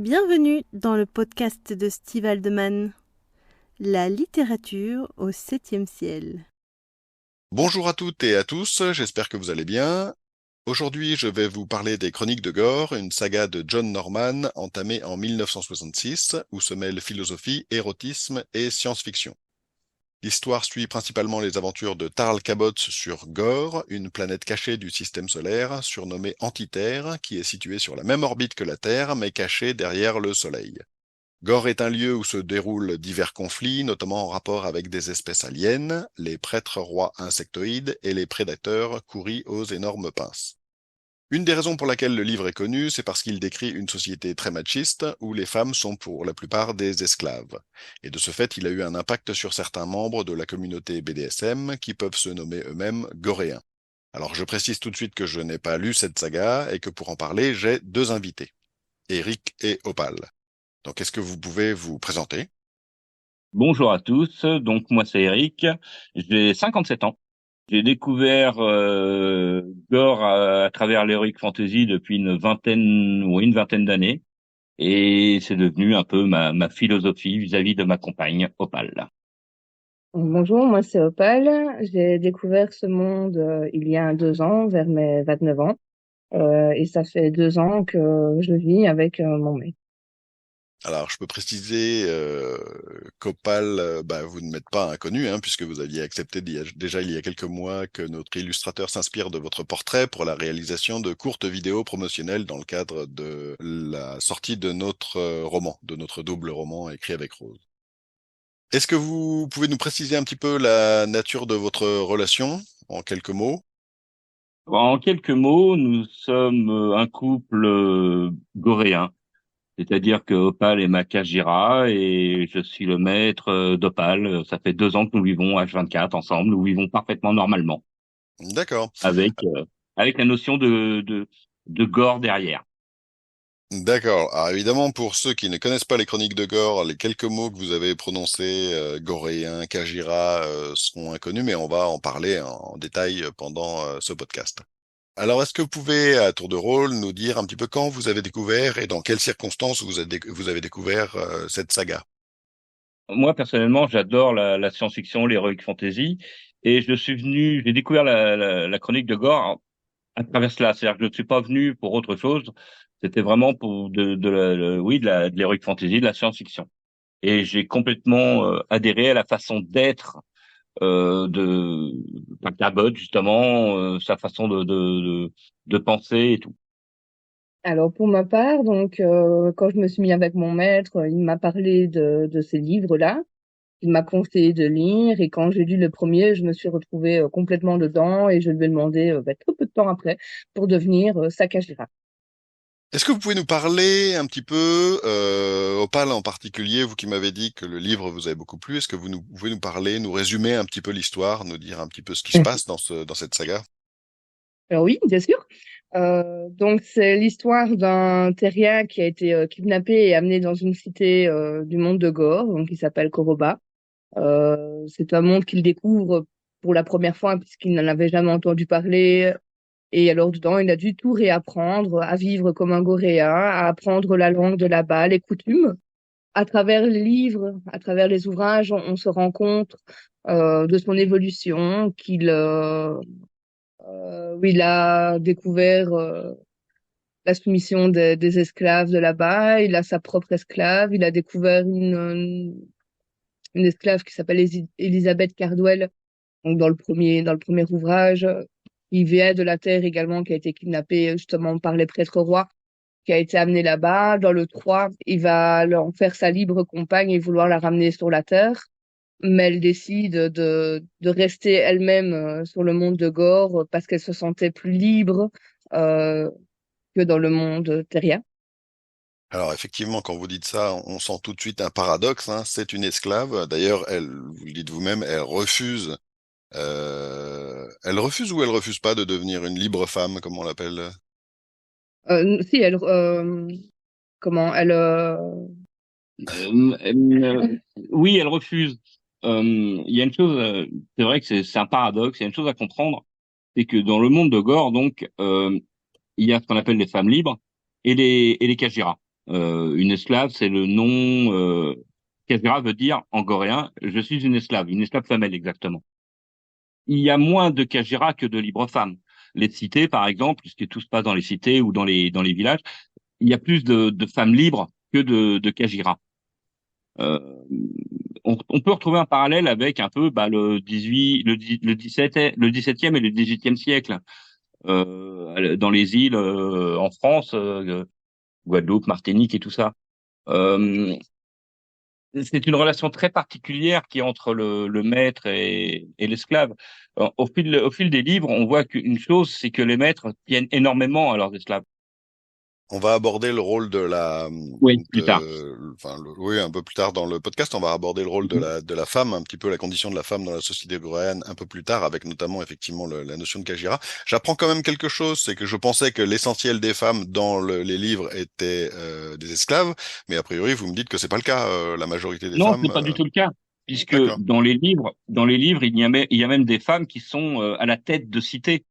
Bienvenue dans le podcast de Steve Haldeman, la littérature au 7e ciel. Bonjour à toutes et à tous, j'espère que vous allez bien. Aujourd'hui, je vais vous parler des Chroniques de Gore, une saga de John Norman entamée en 1966, où se mêlent philosophie, érotisme et science-fiction. L'histoire suit principalement les aventures de Tarl Cabot sur Gore, une planète cachée du système solaire, surnommée Antiterre, qui est située sur la même orbite que la Terre, mais cachée derrière le Soleil. Gore est un lieu où se déroulent divers conflits, notamment en rapport avec des espèces aliens, les prêtres rois insectoïdes et les prédateurs couris aux énormes pinces. Une des raisons pour laquelle le livre est connu, c'est parce qu'il décrit une société très machiste où les femmes sont pour la plupart des esclaves. Et de ce fait, il a eu un impact sur certains membres de la communauté BDSM qui peuvent se nommer eux-mêmes goréens. Alors je précise tout de suite que je n'ai pas lu cette saga et que pour en parler, j'ai deux invités, Eric et Opal. Donc, est-ce que vous pouvez vous présenter? Bonjour à tous, donc moi c'est Eric, j'ai 57 ans. J'ai découvert Gore à travers l'Heroic Fantasy depuis une vingtaine d'années, et c'est devenu un peu ma philosophie vis-à-vis de ma compagne, Opal. Bonjour, moi c'est Opal. J'ai découvert ce monde il y a 2 ans, vers mes 29 ans. Et ça fait 2 ans que je vis avec mon mec. Alors, je peux préciser qu'Opal, vous ne m'êtes pas inconnu, hein, puisque vous aviez accepté déjà il y a quelques mois que notre illustrateur s'inspire de votre portrait pour la réalisation de courtes vidéos promotionnelles dans le cadre de la sortie de notre roman, de notre double roman écrit avec Rose. Est-ce que vous pouvez nous préciser un petit peu la nature de votre relation, en quelques mots? En quelques mots, nous sommes un couple goréen, c'est-à-dire que Opal est ma Kajira et je suis le maître d'Opal. Ça fait 2 ans que nous vivons H24 ensemble, nous vivons parfaitement normalement, D'accord. avec la notion de gore derrière. D'accord. Alors évidemment, pour ceux qui ne connaissent pas les chroniques de Gore, les quelques mots que vous avez prononcés, goréen, Kajira, sont inconnus, mais on va en parler en détail pendant ce podcast. Alors, est-ce que vous pouvez, à tour de rôle, nous dire un petit peu quand vous avez découvert et dans quelles circonstances vous avez découvert cette saga? Moi, personnellement, j'adore la science-fiction, l'heroic fantasy, et j'ai découvert la chronique de Gore à travers cela. C'est-à-dire que je ne suis pas venu pour autre chose. C'était vraiment pour de l'heroic fantasy, de la science-fiction. Et j'ai complètement adhéré à la façon d'être de Cabot, justement, sa façon de penser et tout. Alors pour ma part, donc quand je me suis mis avec mon maître, il m'a parlé de ces livres-là. Il m'a conseillé de lire et quand j'ai lu le premier, je me suis retrouvée complètement dedans et je lui ai demandé très peu de temps après pour devenir sa Kajira. Est-ce que vous pouvez nous parler un petit peu, Opal en particulier, vous qui m'avez dit que le livre vous avait beaucoup plu, est-ce que pouvez nous parler, nous résumer un petit peu l'histoire, nous dire un petit peu ce qui se passe dans cette saga? Alors oui, bien sûr. Donc c'est l'histoire d'un terrien qui a été kidnappé et amené dans une cité du monde de Gore, donc qui s'appelle Koroba. C'est un monde qu'il découvre pour la première fois puisqu'il n'en avait jamais entendu parler. Et alors dedans, il a dû tout réapprendre, à vivre comme un Goréen, à apprendre la langue de là-bas, les coutumes. À travers les livres, à travers les ouvrages, on se rend compte de son évolution, où il a découvert la soumission des esclaves de là-bas. Il a sa propre esclave. Il a découvert une esclave qui s'appelle Elisabeth Cardwell. Donc dans le premier ouvrage, il vient de la terre également, qui a été kidnappée justement par les prêtres rois, qui a été amenée là-bas. Dans le 3, il va en faire sa libre compagne et vouloir la ramener sur la terre. Mais elle décide de rester elle-même sur le monde de Gore parce qu'elle se sentait plus libre euh, que dans le monde terrien. Alors effectivement, quand vous dites ça, on sent tout de suite un paradoxe, hein. C'est une esclave. D'ailleurs, vous le dites vous-même, elle refuse ou elle refuse pas de devenir une libre femme, comme on l'appelle? Si elle, comment elle, Oui, elle refuse. Il y a une chose, c'est vrai que c'est un paradoxe. Il y a une chose à comprendre, c'est que dans le monde de Gore, donc, il y a ce qu'on appelle les femmes libres et les Kajira. Une esclave, c'est le nom. Kajira veut dire en coréen, je suis une esclave femelle exactement. Il y a moins de Kajira que de libres femmes. Les cités, par exemple, puisque tout se passe dans les cités ou dans les villages, il y a plus de femmes libres que de Kajira. Euh, on peut retrouver un parallèle avec un peu le 18, le 17, le 17e et le 18e siècle dans les îles en France, Guadeloupe, Martinique et tout ça. C'est une relation très particulière qui est entre le maître et l'esclave. Au fil des livres, on voit qu'une chose, c'est que les maîtres tiennent énormément à leurs esclaves. On va aborder le rôle de Oui, plus tard. oui, un peu plus tard dans le podcast, on va aborder le rôle Mhm. de la femme, un petit peu la condition de la femme dans la société coréenne un peu plus tard, avec notamment effectivement la notion de Kajira. J'apprends quand même quelque chose, c'est que je pensais que l'essentiel des femmes dans les livres étaient des esclaves, mais a priori vous me dites que c'est pas le cas. La majorité des Non, femmes, c'est pas du tout le cas, puisque d'accord. dans les livres, il y a même des femmes qui sont à la tête de cités.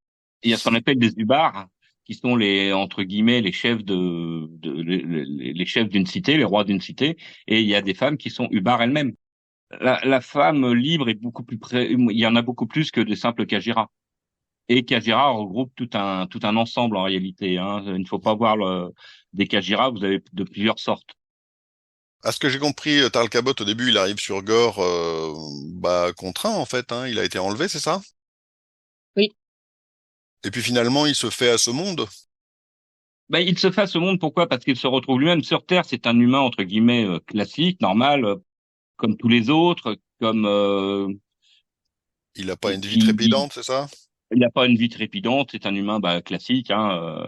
Il y a ce qu'on appelle des ubars, qui sont les entre guillemets les chefs les chefs d'une cité, les rois d'une cité, et il y a des femmes qui sont ubars elles-mêmes. La femme libre est il y en a beaucoup plus que des simples Kajira. Et Kajira regroupe tout un ensemble en réalité, hein. Il ne faut pas voir des Kajira, vous avez de plusieurs sortes. À ce que j'ai compris, Tarl Cabot au début, il arrive sur Gore, contraint en fait, hein, il a été enlevé, c'est ça? Oui. Et puis finalement, il se fait à ce monde. Il se fait à ce monde, pourquoi? Parce qu'il se retrouve lui-même sur Terre. C'est un humain entre guillemets classique, normal, comme tous les autres, comme Il n'a pas une vie qui trépidante, c'est ça? il n'a pas une vie trépidante. C'est un humain classique, hein.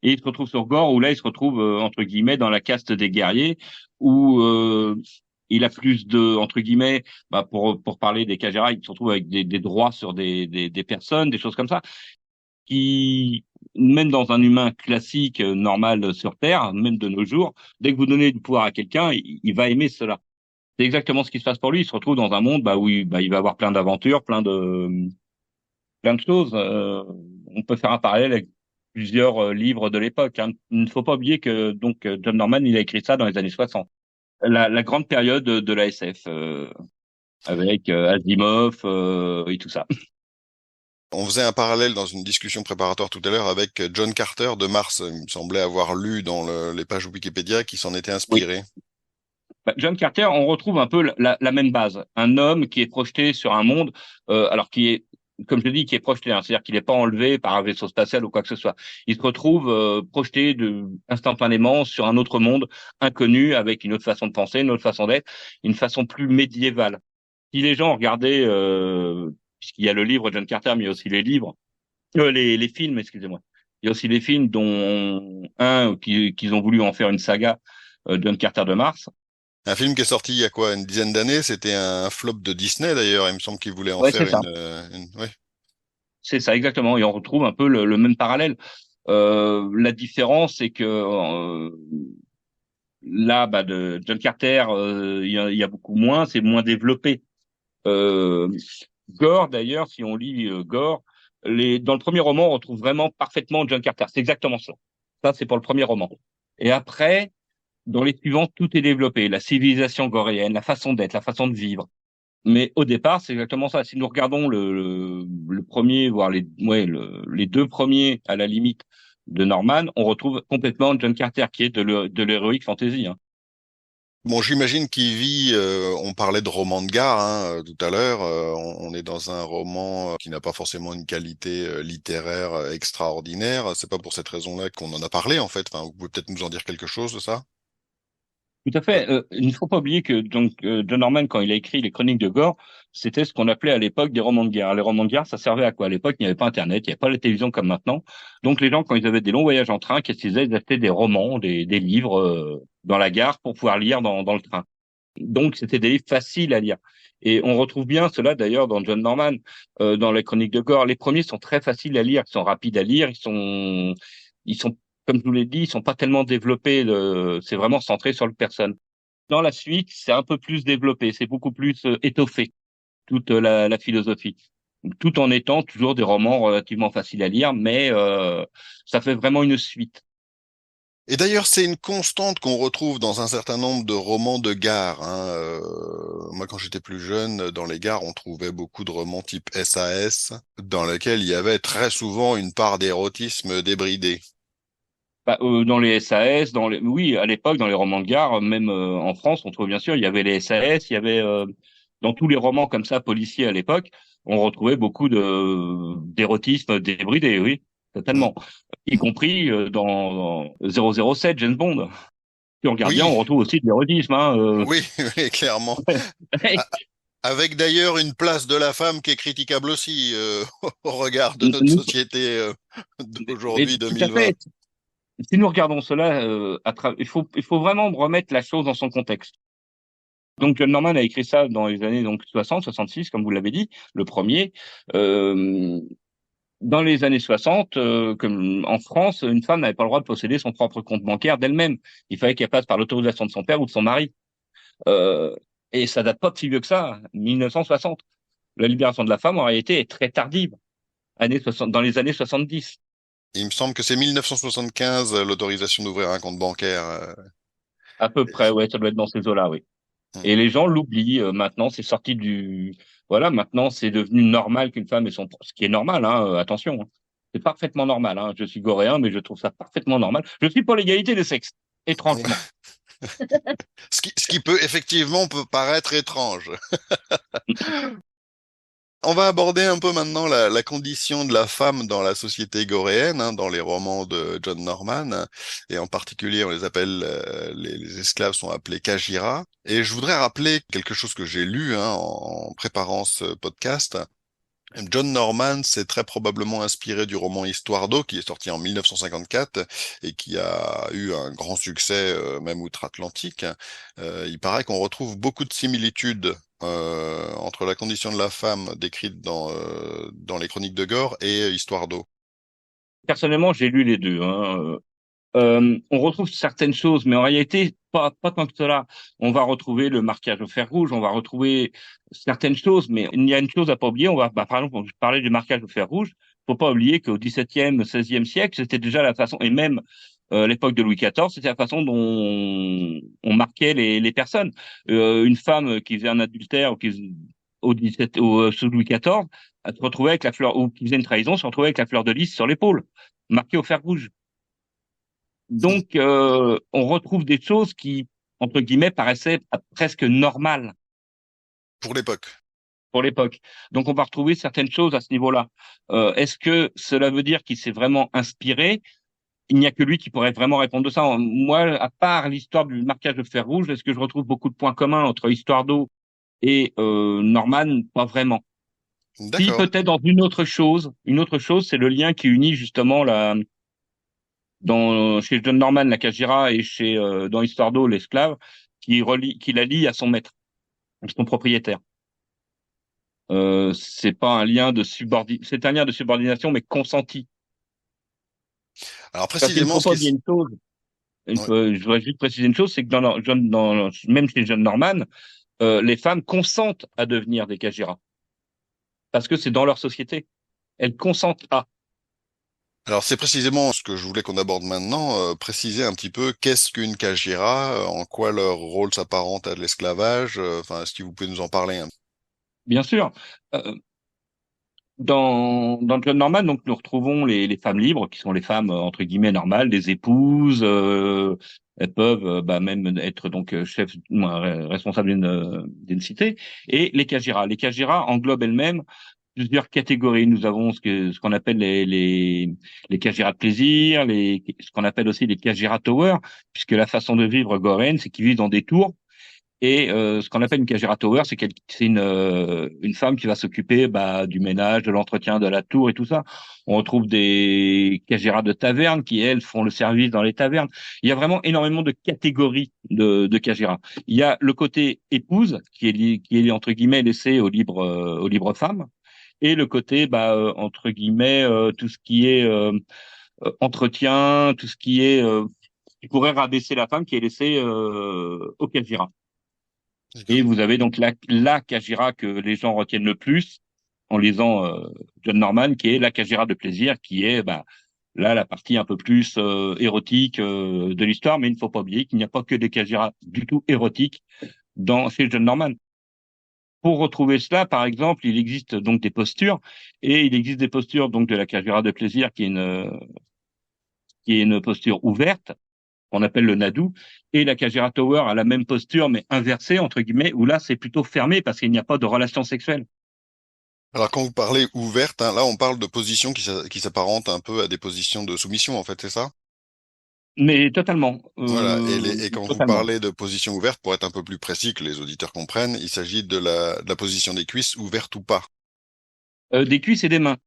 Et il se retrouve sur Gore, où là, il se retrouve entre guillemets dans la caste des guerriers, où il a plus de entre guillemets, pour parler des Kajira, il se retrouve avec des droits sur des personnes, des choses comme ça qui, même dans un humain classique, normal sur Terre, même de nos jours, dès que vous donnez du pouvoir à quelqu'un, il va aimer cela. C'est exactement ce qui se passe pour lui. Il se retrouve dans un monde où il va avoir plein d'aventures, plein de choses. On peut faire un parallèle avec plusieurs livres de l'époque, hein. Il ne faut pas oublier que John Norman, il a écrit ça dans les années 60. La grande période de la SF, avec Asimov et tout ça. On faisait un parallèle dans une discussion préparatoire tout à l'heure avec John Carter de Mars. Il me semblait avoir lu dans les pages Wikipédia qui s'en était Oui. inspiré. John Carter, on retrouve un peu la même base. Un homme qui est projeté sur un monde, alors qui est, comme je dis, qui est projeté, hein, c'est-à-dire qu'il n'est pas enlevé par un vaisseau spatial ou quoi que ce soit. Il se retrouve projeté instantanément sur un autre monde inconnu, avec une autre façon de penser, une autre façon d'être, une façon plus médiévale. Si les gens regardaient, puisqu'il y a le livre John Carter, mais il y a aussi les livres, les films, excusez-moi. Il y a aussi les films dont qu'ils ont voulu en faire une saga, John Carter de Mars. Un film qui est sorti il y a quoi, une dizaine d'années. C'était un flop de Disney d'ailleurs. Il me semble qu'ils voulaient en Ouais, faire c'est ça. ouais. C'est ça, exactement. Et on retrouve un peu le même parallèle. La différence, c'est que là, de John Carter, il y a beaucoup moins, c'est moins développé. Euh, Gore, d'ailleurs, si on lit Gore, dans le premier roman, on retrouve vraiment parfaitement John Carter. C'est exactement ça. Ça, c'est pour le premier roman. Et après, dans les suivants, tout est développé. La civilisation goréenne, la façon d'être, la façon de vivre. Mais au départ, c'est exactement ça. Si nous regardons le premier, voire les deux premiers à la limite de Norman, on retrouve complètement John Carter, qui est de l'heroic fantasy, hein. Bon, j'imagine qu'il vit. On parlait de roman de gare tout à l'heure. On est dans un roman qui n'a pas forcément une qualité littéraire extraordinaire. C'est pas pour cette raison-là qu'on en a parlé en fait. Enfin, vous pouvez peut-être nous en dire quelque chose de ça? Tout à fait. Il ne faut pas oublier que John Norman, quand il a écrit les Chroniques de Gore, c'était ce qu'on appelait à l'époque des romans de guerre. Les romans de guerre, ça servait à quoi? À l'époque, il n'y avait pas Internet, il n'y avait pas la télévision comme maintenant. Donc les gens, quand ils avaient des longs voyages en train, qu'est-ce qu'ils faisaient? Ils achetaient des romans, des livres dans la gare pour pouvoir lire dans le train. Donc c'était des livres faciles à lire. Et on retrouve bien cela d'ailleurs dans John Norman, dans les Chroniques de Gore. Les premiers sont très faciles à lire, ils sont rapides à lire, ils sont, comme je vous l'ai dit, ils sont pas tellement développés. C'est vraiment centré sur le personne. Dans la suite, c'est un peu plus développé, c'est beaucoup plus étoffé, toute la philosophie, tout en étant toujours des romans relativement faciles à lire, mais ça fait vraiment une suite. Et d'ailleurs, c'est une constante qu'on retrouve dans un certain nombre de romans de gare, hein. Moi, quand j'étais plus jeune, dans les gares, on trouvait beaucoup de romans type SAS, dans lesquels il y avait très souvent une part d'érotisme débridé. Bah, dans les SAS, oui, à l'époque, dans les romans de gare, même en France, on trouve bien sûr, il y avait les SAS, il y avait dans tous les romans comme ça policiers à l'époque, on retrouvait beaucoup de d'érotisme débridé, oui, Mm. totalement, y compris dans 007 James Bond. Si on regarde bien, Oui, on retrouve aussi de l'érotisme, hein. oui, oui, clairement. A- Avec d'ailleurs une place de la femme qui est critiquable aussi, au regard de notre Nous- société, mais d'aujourd'hui, tout à 2020. fait. Si nous regardons cela, il faut vraiment remettre la chose dans son contexte. Donc John Norman a écrit ça dans les années donc 60, 66, comme vous l'avez dit, le premier. Euh, Dans les années 60, comme en France, une femme n'avait pas le droit de posséder son propre compte bancaire d'elle-même. Il fallait qu'elle passe par l'autorisation de son père ou de son mari. Euh, et ça date pas de si vieux que ça, 1960. La libération de la femme en réalité est très tardive, années 60, dans les années 70. Il me semble que c'est 1975, l'autorisation d'ouvrir un compte bancaire. À peu près, ouais, ça doit être dans ces eaux-là, oui. Mm. Et les gens l'oublient. Maintenant, c'est sorti du. Voilà, maintenant, c'est devenu normal qu'une femme ait son. Ce qui est normal, hein, attention. Hein. C'est parfaitement normal. Hein. Je suis goréen, mais je trouve ça parfaitement normal. Je suis pour l'égalité des sexes, étrangement. Ce qui peut effectivement peut paraître étrange. On va aborder un peu maintenant la condition de la femme dans la société goréenne, hein, dans les romans de John Norman, hein, et en particulier on les appelle, les esclaves sont appelés Kajira. Et je voudrais rappeler quelque chose que j'ai lu, hein, en préparant ce podcast. John Norman s'est très probablement inspiré du roman Histoire d'eau qui est sorti en 1954 et qui a eu un grand succès, même outre-Atlantique. Il paraît qu'on retrouve beaucoup de similitudes, entre la condition de la femme décrite dans les Chroniques de Gore et Histoire d'eau. Personnellement, j'ai lu les deux. Hein. On retrouve certaines choses, mais en réalité, pas tant que cela. On va retrouver le marquage au fer rouge, on va retrouver certaines choses, mais il y a une chose à pas oublier. Par exemple, je parlais du marquage au fer rouge. Faut pas oublier qu'au XVIIe, XVIe siècle, c'était déjà la façon, et même l'époque de Louis XIV, c'était la façon dont on marquait les personnes. Une femme qui faisait un adultère au 17, sous Louis XIV, elle se retrouvait avec la fleur, ou qui faisait une trahison, se retrouvait avec la fleur de lys sur l'épaule, marquée au fer rouge. Donc, on retrouve des choses qui, entre guillemets, paraissaient presque normales Pour l'époque. pour l'époque. Donc, on va retrouver certaines choses à ce niveau-là. Est-ce que cela veut dire qu'il s'est vraiment inspiré? Il n'y a que lui qui pourrait vraiment répondre de ça. Moi, à part l'histoire du marquage de fer rouge, est-ce que je retrouve beaucoup de points communs entre Histoire d'eau et Norman? Pas vraiment. Si, D'accord. peut-être dans une autre chose. Une autre chose, c'est le lien qui unit justement chez John Norman, la Kajira, et dans Histoire d'eau, l'esclave, qui la lie à son maître, à son propriétaire. C'est un lien de subordination, mais consenti. Alors Parce qu'il ne précisément, faut ce pas qui oublier est... une chose. Ouais. Je voudrais juste préciser une chose, c'est que même chez John Norman, les femmes consentent à devenir des Kajira. Parce que c'est dans leur société. Elles consentent à. Alors c'est précisément ce que je voulais qu'on aborde maintenant, préciser un petit peu qu'est-ce qu'une Kajira, en quoi leur rôle s'apparente à de l'esclavage, enfin, est-ce que vous pouvez nous en parler, hein? Bien sûr. Euh, dans John Norman, donc, nous retrouvons les femmes libres, qui sont les femmes, entre guillemets, normales, des épouses. Elles peuvent même être donc responsables d'une cité. Et les Kajira. Les Kajira englobent elles-mêmes plusieurs catégories. Nous avons ce qu'on appelle les Kajira de plaisir, ce qu'on appelle aussi les Kajira Tower, puisque la façon de vivre goréenne, c'est qu'ils vivent dans des tours. Et ce qu'on appelle une Kajira Tower, c'est une femme qui va s'occuper du ménage, de l'entretien de la tour et tout ça. On retrouve des Kajira de taverne qui, elles, font le service dans les tavernes. Il y a vraiment énormément de catégories de Kajira. Il y a le côté épouse, qui est entre guillemets laissé aux libres femmes, et le côté, entre guillemets, tout ce qui est entretien, tout ce qui pourrait rabaisser la femme, qui est laissé au Kajira. Et vous avez donc la Kajira que les gens retiennent le plus en lisant John Norman, qui est la Kajira de plaisir, qui est là la partie un peu plus érotique de l'histoire, mais il ne faut pas oublier qu'il n'y a pas que des Kajira du tout érotiques chez John Norman. Pour retrouver cela, par exemple, il existe donc des postures, et il existe des postures donc de la Kajira de plaisir qui est une posture ouverte, qu'on appelle le Nadu, et la Kajira Tower a la même posture, mais inversée, entre guillemets, où là, c'est plutôt fermé parce qu'il n'y a pas de relation sexuelle. Alors quand vous parlez ouverte, hein, là on parle de positions qui s'apparentent un peu à des positions de soumission en fait, c'est ça? Mais totalement, Voilà, et quand vous totalement. parlez de position ouverte, pour être un peu plus précis, que les auditeurs comprennent, il s'agit de la position des cuisses ouverte ou pas. Des cuisses et des mains.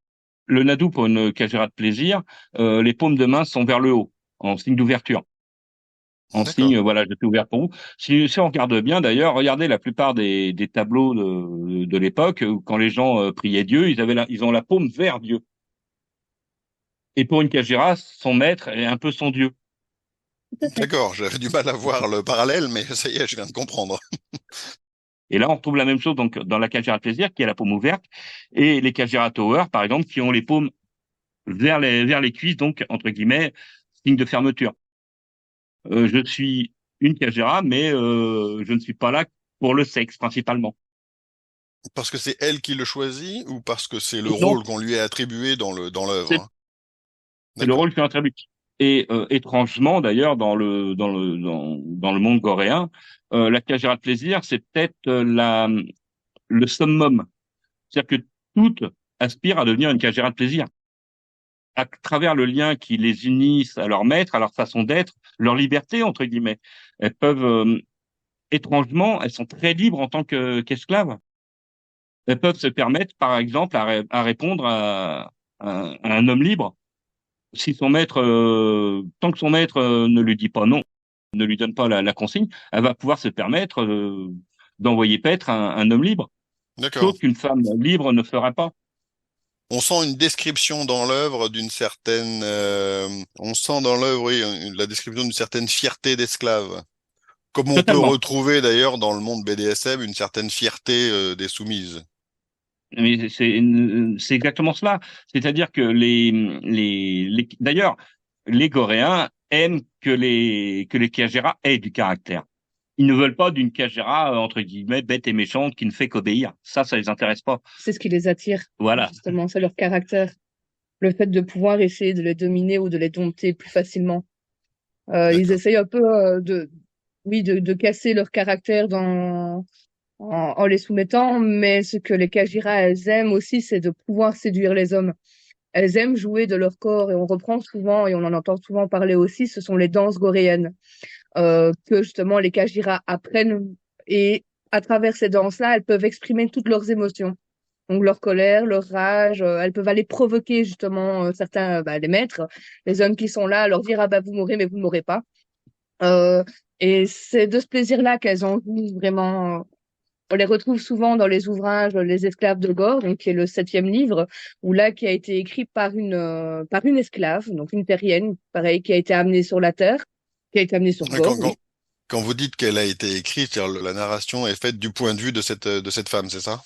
Le Nadu, pour une Kajira de plaisir, les paumes de main sont vers le haut, en signe d'ouverture. En D'accord. signe, voilà, je suis ouvert pour vous. Si on regarde bien, d'ailleurs, regardez la plupart des tableaux de l'époque, où quand les gens priaient Dieu, ils ont la paume vers Dieu. Et pour une Kajira, son maître est un peu son Dieu. Tout à fait. D'accord, j'avais du mal à voir le parallèle, mais ça y est, je viens de comprendre. Et là, on retrouve la même chose donc dans la Kajira de plaisir, qui a la paume ouverte, et les Kajira Tower, par exemple, qui ont les paumes vers les cuisses, donc, entre guillemets, signe de fermeture. Je suis une Kajira, mais je ne suis pas là pour le sexe, principalement. Parce que c'est elle qui le choisit ou parce que c'est le Non, rôle qu'on lui a attribué dans l'œuvre, c'est hein? c'est le D'accord. rôle qui est attribué. Et étrangement, d'ailleurs, dans le monde coréen, la Kajira de plaisir, c'est peut-être le summum. C'est-à-dire que toutes aspirent à devenir une Kajira de plaisir, à travers le lien qui les unissent à leur maître, à leur façon d'être, leur liberté, entre guillemets. Elles peuvent, étrangement, elles sont très libres en tant qu'esclaves. Elles peuvent se permettre, par exemple, à répondre à un homme libre. Si son maître, tant que son maître ne lui dit pas non, ne lui donne pas la consigne, elle va pouvoir se permettre d'envoyer paître un homme libre, D'accord. chose qu'une femme libre ne ferait pas. On sent une description dans l'œuvre d'une certaine, on sent dans l'œuvre, oui, la description d'une certaine fierté d'esclave. Comme on peut Totalement. retrouver d'ailleurs dans le monde BDSM une certaine fierté, des soumises. Mais c'est exactement cela. C'est-à-dire que d'ailleurs, les Coréens aiment que les Kagera aient du caractère. Ils ne veulent pas d'une Kagera, entre guillemets, bête et méchante qui ne fait qu'obéir. Ça les intéresse pas. C'est ce qui les attire, Voilà. justement, c'est leur caractère. Le fait de pouvoir essayer de les dominer ou de les dompter plus facilement. Ils D'accord. essayent un peu oui, de casser leur caractère en les soumettant, mais ce que les Kajira, elles aiment aussi, c'est de pouvoir séduire les hommes. Elles aiment jouer de leur corps et on reprend souvent, et on en entend souvent parler aussi, ce sont les danses goréennes, que justement les Kajira apprennent et à travers ces danses-là, elles peuvent exprimer toutes leurs émotions. Donc leur colère, leur rage, elles peuvent aller provoquer justement certains, les maîtres, les hommes qui sont là, leur dire ah bah vous mourrez mais vous ne mourrez pas. Euh, et c'est de ce plaisir-là qu'elles en jouent vraiment. On les retrouve souvent dans les ouvrages Les Esclaves de Gore, donc qui est le 7e livre, où là qui a été écrit par une esclave, donc une terrienne, pareil, qui a été amenée sur la terre, qui a été amenée sur Ouais, Gore, oui. quand vous dites qu'elle a été écrite, c'est-à-dire la narration est faite du point de vue de cette femme, c'est ça?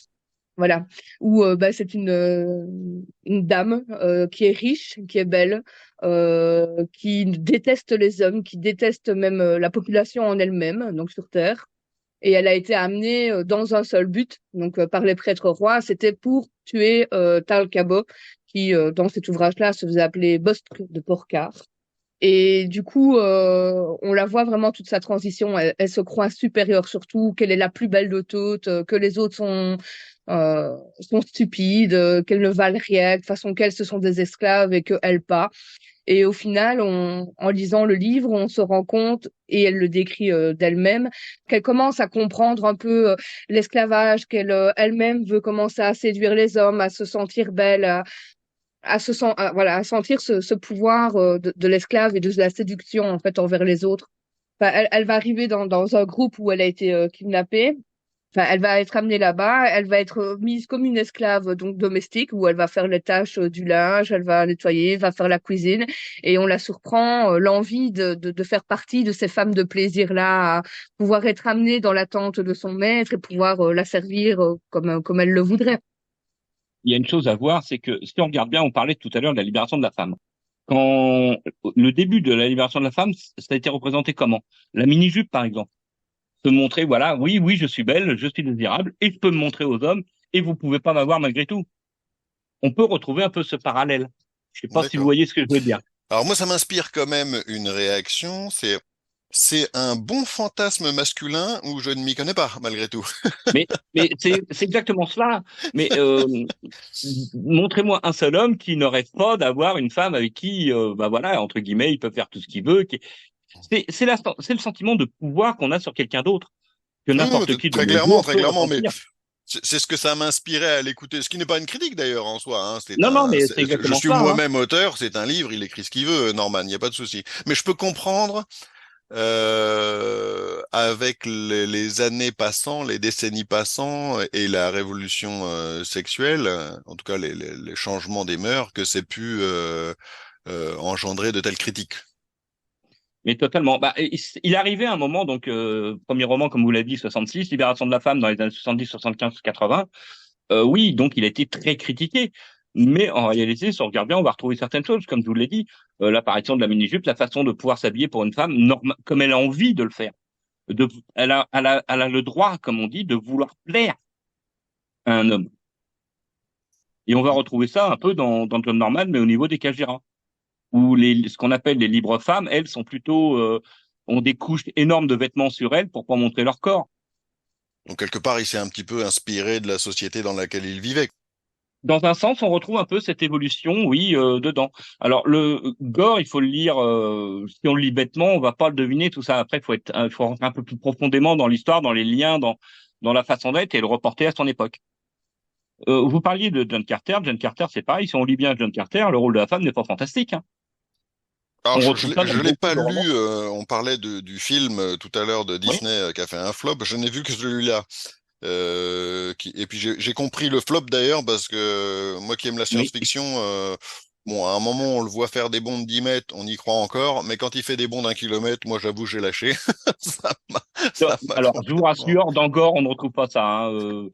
Voilà, où c'est une dame qui est riche, qui est belle, qui déteste les hommes, qui déteste même la population en elle-même, donc sur Terre. Et elle a été amenée dans un seul but, donc par les prêtres rois, c'était pour tuer Tal Kabo, qui dans cet ouvrage-là se faisait appeler Bostre de Porcar. Et du coup, on la voit vraiment toute sa transition. Elle se croit supérieure surtout, qu'elle est la plus belle de toutes, que les autres sont stupides, qu'elles ne valent rien, de toute façon qu'elles ce sont des esclaves et qu'elles pas. Et au final, en lisant le livre, on se rend compte, et elle le décrit d'elle-même, qu'elle commence à comprendre un peu l'esclavage, qu'elle elle-même veut commencer à séduire les hommes, à se sentir belle, voilà, à sentir ce pouvoir de l'esclave et de la séduction en fait envers les autres. Enfin, elle va arriver dans un groupe où elle a été kidnappée. Enfin, elle va être amenée là-bas, elle va être mise comme une esclave donc domestique où elle va faire les tâches du linge, elle va nettoyer, va faire la cuisine et on la surprend l'envie de faire partie de ces femmes de plaisir là, à pouvoir être amenée dans la tente de son maître et pouvoir la servir comme elle le voudrait. Il y a une chose à voir, c'est que si on regarde bien, on parlait tout à l'heure de la libération de la femme. Quand le début de la libération de la femme, ça a été représenté comment? La mini-jupe, par exemple. Se montrer, voilà, oui, oui, je suis belle, je suis désirable, et je peux me montrer aux hommes, et vous pouvez pas m'avoir malgré tout. On peut retrouver un peu ce parallèle. Je sais pas si vous D'accord. voyez ce que je veux dire. Alors moi, ça m'inspire quand même une réaction, c'est un bon fantasme masculin où je ne m'y connais pas, malgré tout. Mais c'est exactement cela. Mais montrez-moi un seul homme qui n'aurait pas d'avoir une femme avec qui, bah voilà, entre guillemets, il peut faire tout ce qu'il veut. C'est le sentiment de pouvoir qu'on a sur quelqu'un d'autre que Oui, oui, n'importe qui de très nos clairement, jours très peut clairement, mais ressentir. c'est ce que ça m'inspirait à l'écouter, ce qui n'est pas une critique d'ailleurs en soi, hein. Non, non, mais c'est Je exactement suis ça, hein. moi-même auteur, c'est un livre, il écrit ce qu'il veut, Norman, il n'y a pas de souci. Mais je peux comprendre, avec les années passant, les décennies passant et la révolution sexuelle, en tout cas les changements des mœurs, que c'est pu engendrer de telles critiques. Mais totalement. Bah, il arrivait à un moment, donc, premier roman, comme vous l'avez dit, 66, Libération de la femme dans les années 70, 75, 80. Oui, donc il a été très critiqué. Mais en réalité, si on regarde bien, on va retrouver certaines choses, comme je vous l'ai dit, l'apparition de la mini-jupe, la façon de pouvoir s'habiller pour une femme comme elle a envie de le faire. Elle a le droit, comme on dit, de vouloir plaire à un homme. Et on va retrouver ça un peu dans John Norman, mais au niveau des Kajira, où ce qu'on appelle les libres femmes, elles sont plutôt ont des couches énormes de vêtements sur elles pour pas montrer leur corps. Donc quelque part, il s'est un petit peu inspiré de la société dans laquelle il vivait. Dans un sens, on retrouve un peu cette évolution, oui, dedans. Alors le gore, il faut le lire. Si on le lit bêtement, on va pas le deviner tout ça. Après, faut rentrer un peu plus profondément dans l'histoire, dans les liens, dans la façon d'être et le reporter à son époque. Vous parliez de John Carter. John Carter, c'est pareil. Si on lit bien John Carter, le rôle de la femme n'est pas fantastique, hein. Alors, On retrouve ça dans je l'ai beaucoup pas de romans. lu. On parlait du film tout à l'heure de Oui, Disney qui a fait un flop. Je n'ai vu que celui-là. Et puis j'ai compris le flop d'ailleurs parce que moi qui aime la oui. science-fiction, bon, à un moment on le voit faire des bonds de 10 mètres, on y croit encore, mais quand il fait des bonds d'1 kilomètre, moi j'avoue j'ai lâché. Ça m'a Alors, je vous complètement. rassure, dans Gore, on ne retrouve pas ça, hein.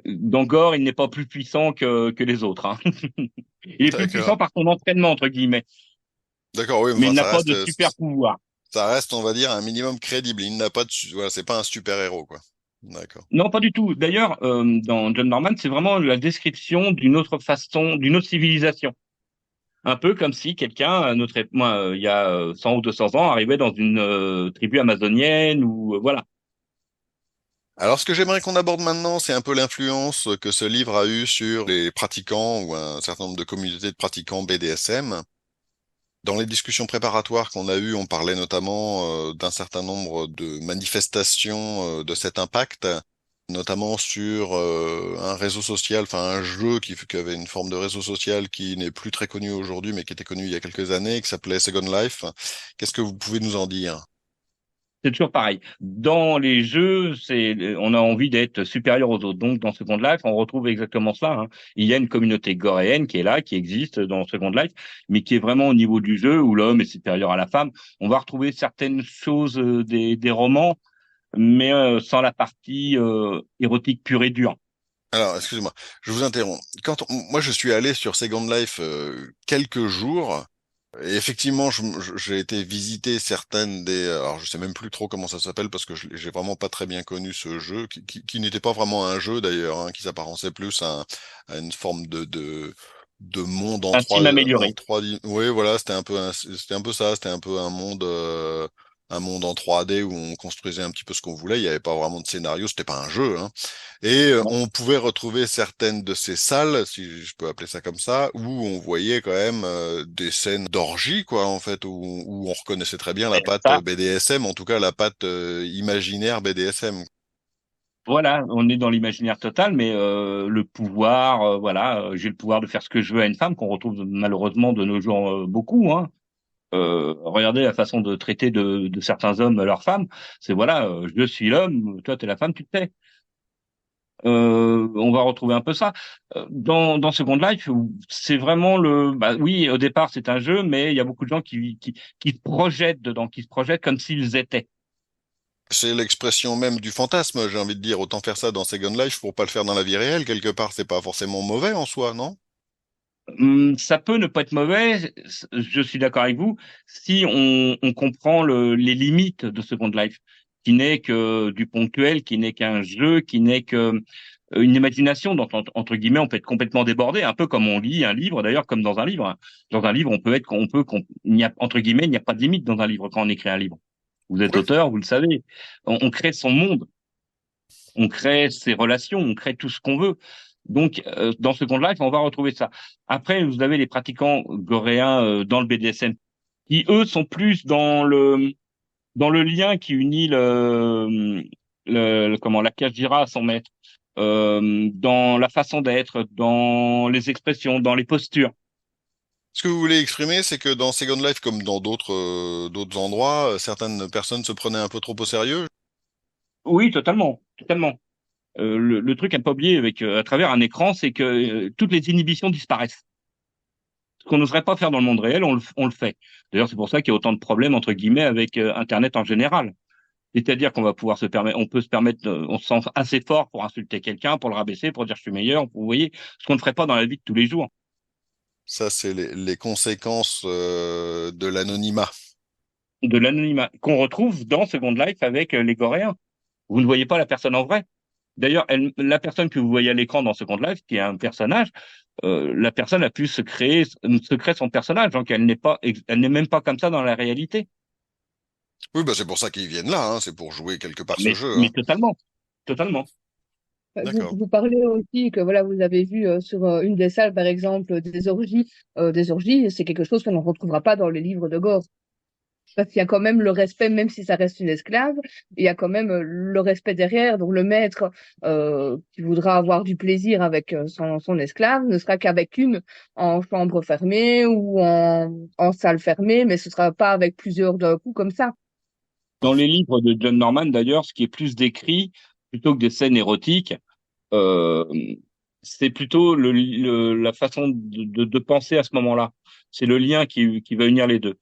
Dans Gore, il n'est pas plus puissant que les autres, hein. Il est plus D'accord. puissant par son entraînement, entre guillemets, D'accord, oui, mais mais enfin, il n'a pas de super pouvoir. ça reste, on va dire, un minimum crédible. Il n'a pas voilà, c'est pas un super-héros, quoi. D'accord. Non, pas du tout. D'ailleurs, dans John Norman, c'est vraiment la description d'une autre façon, d'une autre civilisation. Un peu comme si quelqu'un, moi, il y a 100 ou 200 ans, arrivait dans une tribu amazonienne ou voilà. Alors, ce que j'aimerais qu'on aborde maintenant, c'est un peu l'influence que ce livre a eu sur les pratiquants ou un certain nombre de communautés de pratiquants BDSM. Dans les discussions préparatoires qu'on a eues, on parlait notamment d'un certain nombre de manifestations de cet impact, notamment sur un réseau social, enfin un jeu qui avait une forme de réseau social qui n'est plus très connu aujourd'hui, mais qui était connu il y a quelques années, qui s'appelait Second Life. Qu'est-ce que vous pouvez nous en dire? C'est toujours pareil. Dans les jeux, on a envie d'être supérieur aux autres. Donc, dans Second Life, on retrouve exactement ça, hein. Il y a une communauté goréenne qui est là, qui existe dans Second Life, mais qui est vraiment au niveau du jeu où l'homme est supérieur à la femme. On va retrouver certaines choses des romans, mais sans la partie érotique pure et dure. Alors, excusez-moi, je vous interromps. Moi je suis allé sur Second Life quelques jours, et effectivement j'ai été visiter certaines alors je sais même plus trop comment ça s'appelle parce que j'ai vraiment pas très bien connu ce jeu, qui n'était pas vraiment un jeu d'ailleurs, hein, qui s'apparençait plus à une forme de monde Un team en amélioré. oui, voilà, c'était un peu ça, c'était un peu un monde en 3D où on construisait un petit peu ce qu'on voulait. Il n'y avait pas vraiment de scénario, c'était pas un jeu, hein. Et on pouvait retrouver certaines de ces salles, si je peux appeler ça comme ça, où on voyait quand même des scènes d'orgie, quoi, en fait, où on reconnaissait très bien la patte Ça, BDSM, en tout cas la patte imaginaire BDSM. voilà, on est dans l'imaginaire total, mais le pouvoir, voilà, j'ai le pouvoir de faire ce que je veux à une femme qu'on retrouve malheureusement de nos jours beaucoup, hein. Regardez la façon de traiter de certains hommes leurs femmes. C'est voilà, je suis l'homme, toi t'es la femme, tu te tais. On va retrouver un peu ça dans Second Life. Où c'est vraiment bah oui, au départ c'est un jeu, mais il y a beaucoup de gens qui se projettent dedans, qui se projettent comme s'ils étaient. C'est l'expression même du fantasme, j'ai envie de dire. Autant faire ça dans Second Life pour pas le faire dans la vie réelle. Quelque part, c'est pas forcément mauvais en soi, non? Ça peut ne pas être mauvais, je suis d'accord avec vous, si on comprend les limites de Second Life, qui n'est que du ponctuel, qui n'est qu'un jeu, qui n'est que une imagination dont, entre guillemets, on peut être complètement débordé, un peu comme on lit un livre, d'ailleurs, comme dans un livre, hein. Dans un livre, il n'y a, entre guillemets, il n'y a pas de limite dans un livre quand on écrit un livre. Vous êtes Oui. auteur, vous le savez. On crée son monde, on crée ses relations, on crée tout ce qu'on veut. Donc, dans Second Life, on va retrouver ça. Après, vous avez les pratiquants goréens dans le BDSM, qui eux sont plus dans le lien qui unit comment la Kajira à son maître, dans la façon d'être, dans les expressions, dans les postures. Ce que vous voulez exprimer, c'est que dans Second Life, comme dans d'autres endroits, certaines personnes se prenaient un peu trop au sérieux. Oui, totalement, totalement. Le truc à ne pas oublier avec à travers un écran, c'est que toutes les inhibitions disparaissent. Ce qu'on n'oserait pas faire dans le monde réel, on le fait. D'ailleurs, c'est pour ça qu'il y a autant de problèmes entre guillemets avec Internet en général. C'est-à-dire qu'on va pouvoir on peut se permettre, on se sent assez fort pour insulter quelqu'un, pour le rabaisser, pour dire je suis meilleur. Vous voyez, ce qu'on ne ferait pas dans la vie de tous les jours. Ça, c'est les conséquences de l'anonymat. De l'anonymat qu'on retrouve dans Second Life avec les Coréens. Vous ne voyez pas la personne en vrai. D'ailleurs, la personne que vous voyez à l'écran dans Second Life, qui est un personnage, la personne a pu se créer son personnage, donc elle n'est même pas comme ça dans la réalité. Oui, bah c'est pour ça qu'ils viennent là, hein, c'est pour jouer quelque part ce jeu, Mais hein. totalement, totalement. D'accord. Vous parlez aussi que voilà, vous avez vu sur une des salles, par exemple, des orgies. Des orgies, c'est quelque chose qu'on ne retrouvera pas dans les livres de Gore. Parce qu'il y a quand même le respect, même si ça reste une esclave, il y a quand même le respect derrière. Donc le maître qui voudra avoir du plaisir avec son esclave ne sera qu'avec une en chambre fermée ou en salle fermée, mais ce sera pas avec plusieurs d'un coup comme ça. Dans les livres de John Norman, d'ailleurs, ce qui est plus décrit, plutôt que des scènes érotiques, euh, c'est plutôt la façon de penser à ce moment-là. C'est le lien qui va unir les deux.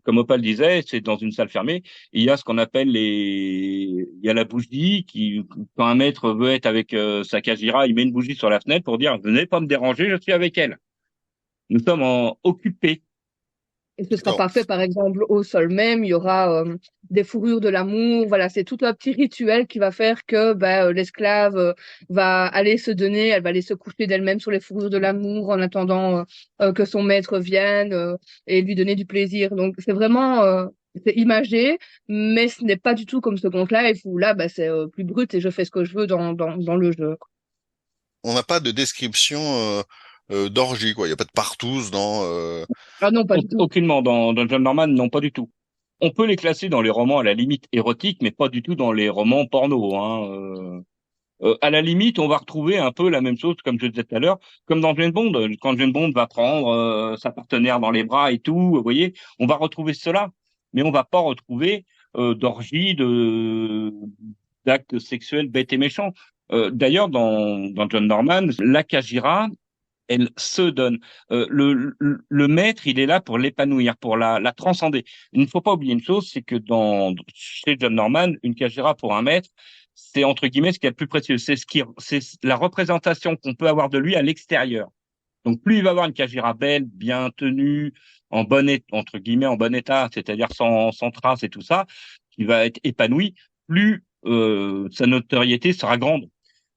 Comme Opal disait, c'est dans une salle fermée. Il y a ce qu'on appelle il y a la bougie qui, quand un maître veut être avec sa Kajira, il met une bougie sur la fenêtre pour dire, venez pas me déranger, je suis avec elle. Nous sommes occupés. Et ce sera D'accord. pas fait, par exemple, au sol même. Il y aura des fourrures de l'amour. Voilà, c'est tout un petit rituel qui va faire que l'esclave va aller se donner, elle va aller se coucher d'elle-même sur les fourrures de l'amour en attendant que son maître vienne et lui donner du plaisir. Donc, c'est vraiment c'est imagé, mais ce n'est pas du tout comme Second Life où là, c'est plus brut et je fais ce que je veux dans le jeu. On n'a pas de description d'orgie, quoi. Il n'y a pas de partouze dans. Ah non, pas du tout. Aucunement dans John Norman, non, pas du tout. On peut les classer dans les romans à la limite érotiques, mais pas du tout dans les romans porno, hein. À la limite, on va retrouver un peu la même chose, comme je disais tout à l'heure, comme dans James Bond. Quand James Bond va prendre sa partenaire dans les bras et tout, vous voyez, on va retrouver cela, mais on va pas retrouver d'orgie, d'actes sexuels bêtes et méchants. D'ailleurs, dans John Norman, la Kajira, elle se donne. Le maître, il est là pour l'épanouir, pour la transcender. Il ne faut pas oublier une chose, c'est que chez John Norman, une Kajira pour un maître, c'est entre guillemets ce qui est le plus précieux. C'est la représentation qu'on peut avoir de lui à l'extérieur. Donc plus il va avoir une Kajira belle, bien tenue, en bon état, entre guillemets en bon état, c'est-à-dire sans traces et tout ça, qui va être épanoui, plus sa notoriété sera grande.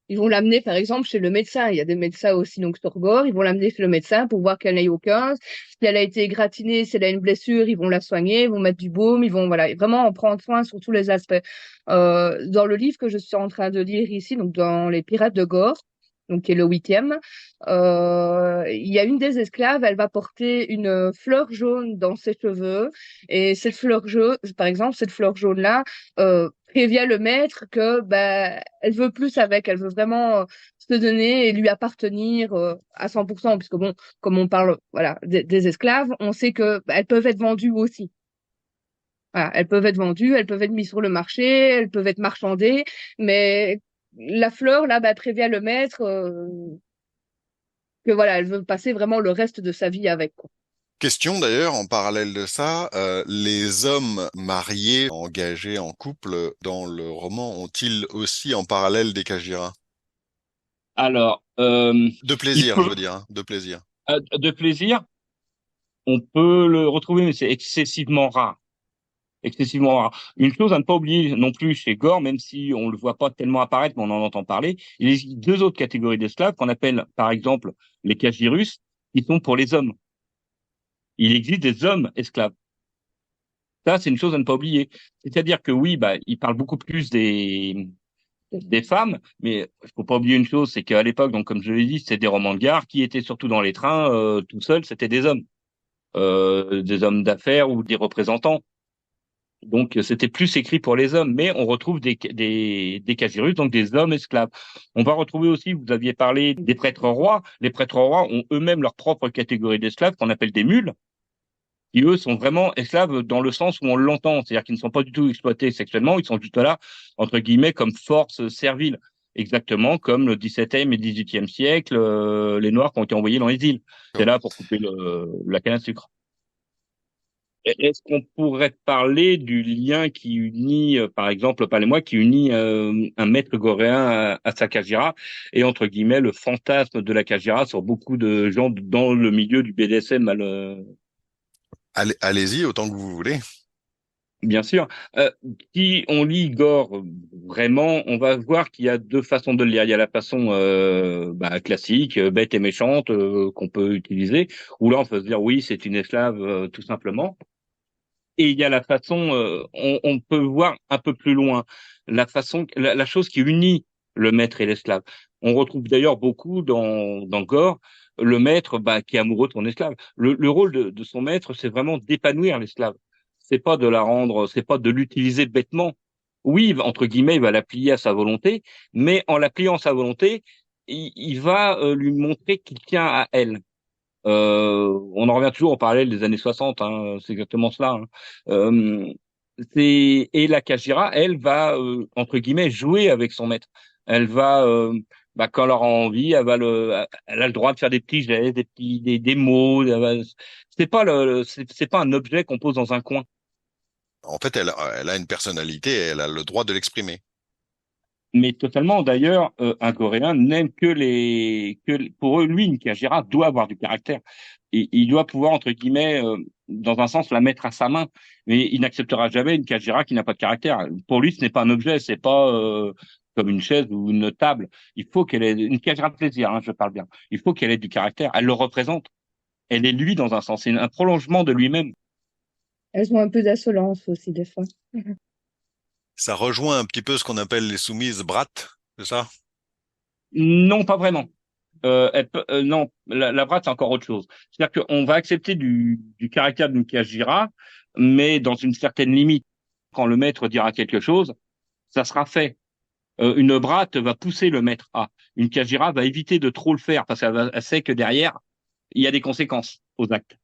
Ils vont l'amener, par exemple, chez le médecin. Il y a des médecins aussi, donc sur Gore. Ils vont l'amener chez le médecin pour voir qu'elle n'ait aucun. Si elle a été égratignée, si elle a une blessure, ils vont la soigner, ils vont mettre du baume, ils vont, voilà, vraiment en prendre soin sur tous les aspects. Dans le livre que je suis en train de lire ici, donc dans Les Pirates de Gore, donc qui est le 8e, il y a une des esclaves, elle va porter une fleur jaune dans ses cheveux. Et cette fleur jaune, par exemple, cette fleur jaune-là, prévient le maître que elle veut plus avec, elle veut vraiment se donner et lui appartenir à 100%, puisque bon, comme on parle voilà des esclaves, on sait que elles peuvent être vendues aussi. Voilà, elles peuvent être vendues, elles peuvent être mises sur le marché, elles peuvent être marchandées, mais la fleur là prévient le maître que voilà, elle veut passer vraiment le reste de sa vie avec, quoi. Question d'ailleurs, en parallèle de ça, les hommes mariés, engagés en couple dans le roman, ont-ils aussi en parallèle des Kajira? Alors, De il plaisir, peut je veux dire, hein, de plaisir. De plaisir, on peut le retrouver, mais c'est excessivement rare. Excessivement rare. Une chose à ne pas oublier non plus chez Gore, même si on le voit pas tellement apparaître, mais on en entend parler, il existe deux autres catégories d'esclaves qu'on appelle, par exemple, les cagirus, qui sont pour les hommes. Il existe des hommes esclaves. Ça, c'est une chose à ne pas oublier. C'est-à-dire que oui, bah, il parle beaucoup plus des femmes, mais il faut pas oublier une chose, c'est qu'à l'époque, donc comme je l'ai dit, c'était des romans de gare qui étaient surtout dans les trains, tout seuls, c'était des hommes d'affaires ou des représentants. Donc c'était plus écrit pour les hommes, mais on retrouve des cagirus, donc des hommes esclaves. On va retrouver aussi, vous aviez parlé des prêtres rois. Les prêtres rois ont eux-mêmes leur propre catégorie d'esclaves qu'on appelle des mules, qui eux sont vraiment esclaves dans le sens où on l'entend, c'est-à-dire qu'ils ne sont pas du tout exploités sexuellement, ils sont juste là, entre guillemets, comme force servile, exactement comme le XVIIe et XVIIIe siècle, les Noirs qui ont été envoyés dans les îles. C'est là pour couper la canne à sucre. Est-ce qu'on pourrait parler du lien qui unit, par exemple, parlez-moi, qui unit un maître goréen à sa Kajira et entre guillemets le fantasme de la Kajira sur beaucoup de gens dans le milieu du BDSM, Allez-y autant que vous voulez. bien sûr. Si on lit Gore vraiment, on va voir qu'il y a deux façons de le lire. Il y a la façon classique, bête et méchante, qu'on peut utiliser, où là on peut se dire oui, c'est une esclave tout simplement. Et il y a la façon, on peut voir un peu plus loin, la chose qui unit le maître et l'esclave. On retrouve d'ailleurs beaucoup dans Gore le maître qui est amoureux de son esclave. Le rôle de son maître, c'est vraiment d'épanouir l'esclave. C'est pas de l'utiliser bêtement. Oui, entre guillemets, il va la plier à sa volonté, mais en la pliant à sa volonté, il va lui montrer qu'il tient à elle. On en revient toujours au parallèle des années 60, hein, c'est exactement cela. Hein. Euh, et la Kajira, elle va entre guillemets jouer avec son maître. Elle va quand elle aura envie, elle a le droit de faire des petits gestes, des mots. C'est pas un objet qu'on pose dans un coin. En fait, elle a une personnalité et elle a le droit de l'exprimer. Mais totalement. D'ailleurs, un Coréen n'aime pour eux, lui, une Kajira doit avoir du caractère. Et il doit pouvoir, entre guillemets, dans un sens, la mettre à sa main. Mais il n'acceptera jamais une Kajira qui n'a pas de caractère. Pour lui, ce n'est pas un objet, c'est pas comme une chaise ou une table. Il faut qu'elle ait une Kajira de plaisir, hein, je parle bien. Il faut qu'elle ait du caractère. Elle le représente. Elle est lui dans un sens. C'est un prolongement de lui-même. Elles ont un peu d'insolence aussi, des fois. Ça rejoint un petit peu ce qu'on appelle les soumises brattes, c'est ça? Non, pas vraiment. Non, la brate, c'est encore autre chose. C'est-à-dire qu'on va accepter du caractère d'une Kajira, mais dans une certaine limite. Quand le maître dira quelque chose, ça sera fait. Une brate va pousser le maître à. Une Kajira va éviter de trop le faire parce elle sait que derrière, il y a des conséquences aux actes.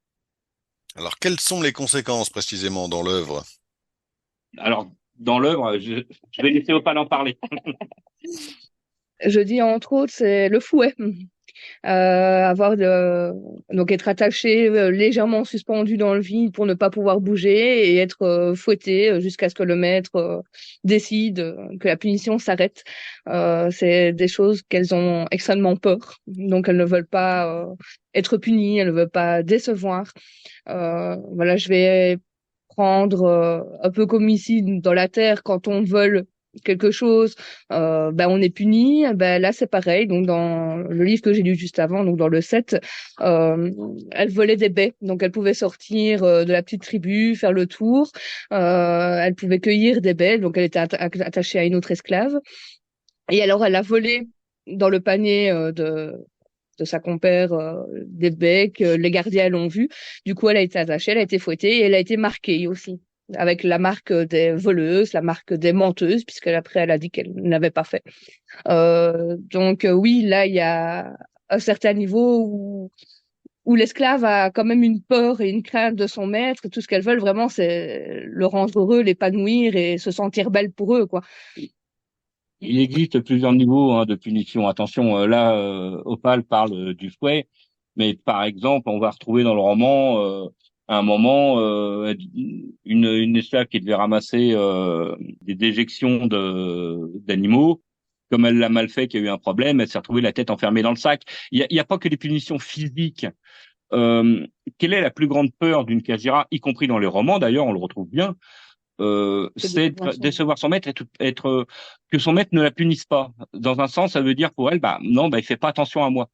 Alors, quelles sont les conséquences précisément dans l'œuvre? Alors, dans l'œuvre, je vais laisser Opal en parler. Je dis entre autres, c'est le fouet. Donc être attaché légèrement suspendu dans le vide pour ne pas pouvoir bouger et être fouetté jusqu'à ce que le maître décide que la punition s'arrête. C'est des choses qu'elles ont extrêmement peur, donc elles ne veulent pas être punies, elles ne veulent pas décevoir. Voilà, je vais prendre un peu comme ici dans la terre quand on vole quelque chose, on est puni. Là c'est pareil. Donc dans le livre que j'ai lu juste avant, donc dans le 7, elle volait des baies, donc elle pouvait sortir de la petite tribu, faire le tour. Elle pouvait cueillir des baies, donc elle était attachée à une autre esclave. Et alors elle a volé dans le panier de sa compère des baies que les gardiens l'ont vue. Du coup, elle a été attachée, elle a été fouettée et elle a été marquée aussi, avec la marque des voleuses, la marque des menteuses, puisqu'après elle a dit qu'elle n'avait pas fait. Oui, là, il y a un certain niveau où l'esclave a quand même une peur et une crainte de son maître. Tout ce qu'elles veulent vraiment, c'est le rendre heureux, l'épanouir et se sentir belle pour eux, quoi. Il existe plusieurs niveaux de punition. Attention, là, Opal parle du fouet, mais par exemple, on va retrouver dans le roman à un moment une esclave qui devait ramasser des déjections d'animaux comme elle l'a mal fait, qu'il y a eu un problème, elle s'est retrouvée la tête enfermée dans le sac. Il y a pas que des punitions physiques. Quelle est la plus grande peur d'une Kajira, y compris dans les romans d'ailleurs, on le retrouve bien, c'est décevoir son maître, que son maître ne la punisse pas. Dans un sens, ça veut dire pour elle, non, il fait pas attention à moi.